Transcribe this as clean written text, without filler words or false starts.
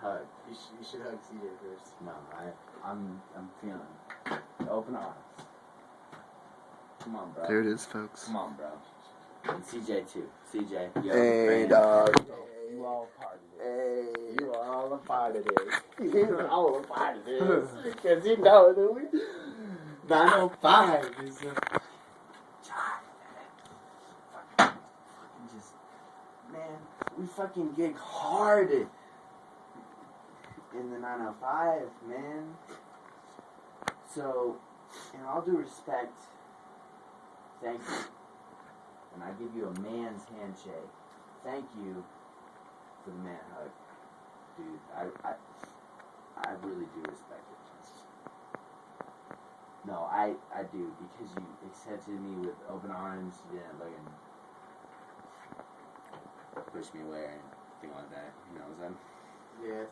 hug. You should hug CJ first. No, I'm feeling open arms. Come on, bro. There it is, folks. Come on, bro. And CJ too. CJ, you Hey, dog. You all a part of this. Hey, you are all a part of this. You're all a part of this. Because you know that we 905 is Man, we fucking gig hard in the 905, man. So, in all due respect, thank you. And I give you a man's handshake. Thank you for the man hug. Dude, I really do respect it. No, I do, because you accepted me with open arms. You didn't look and push me away or anything like that. You know what I'm saying? yeah.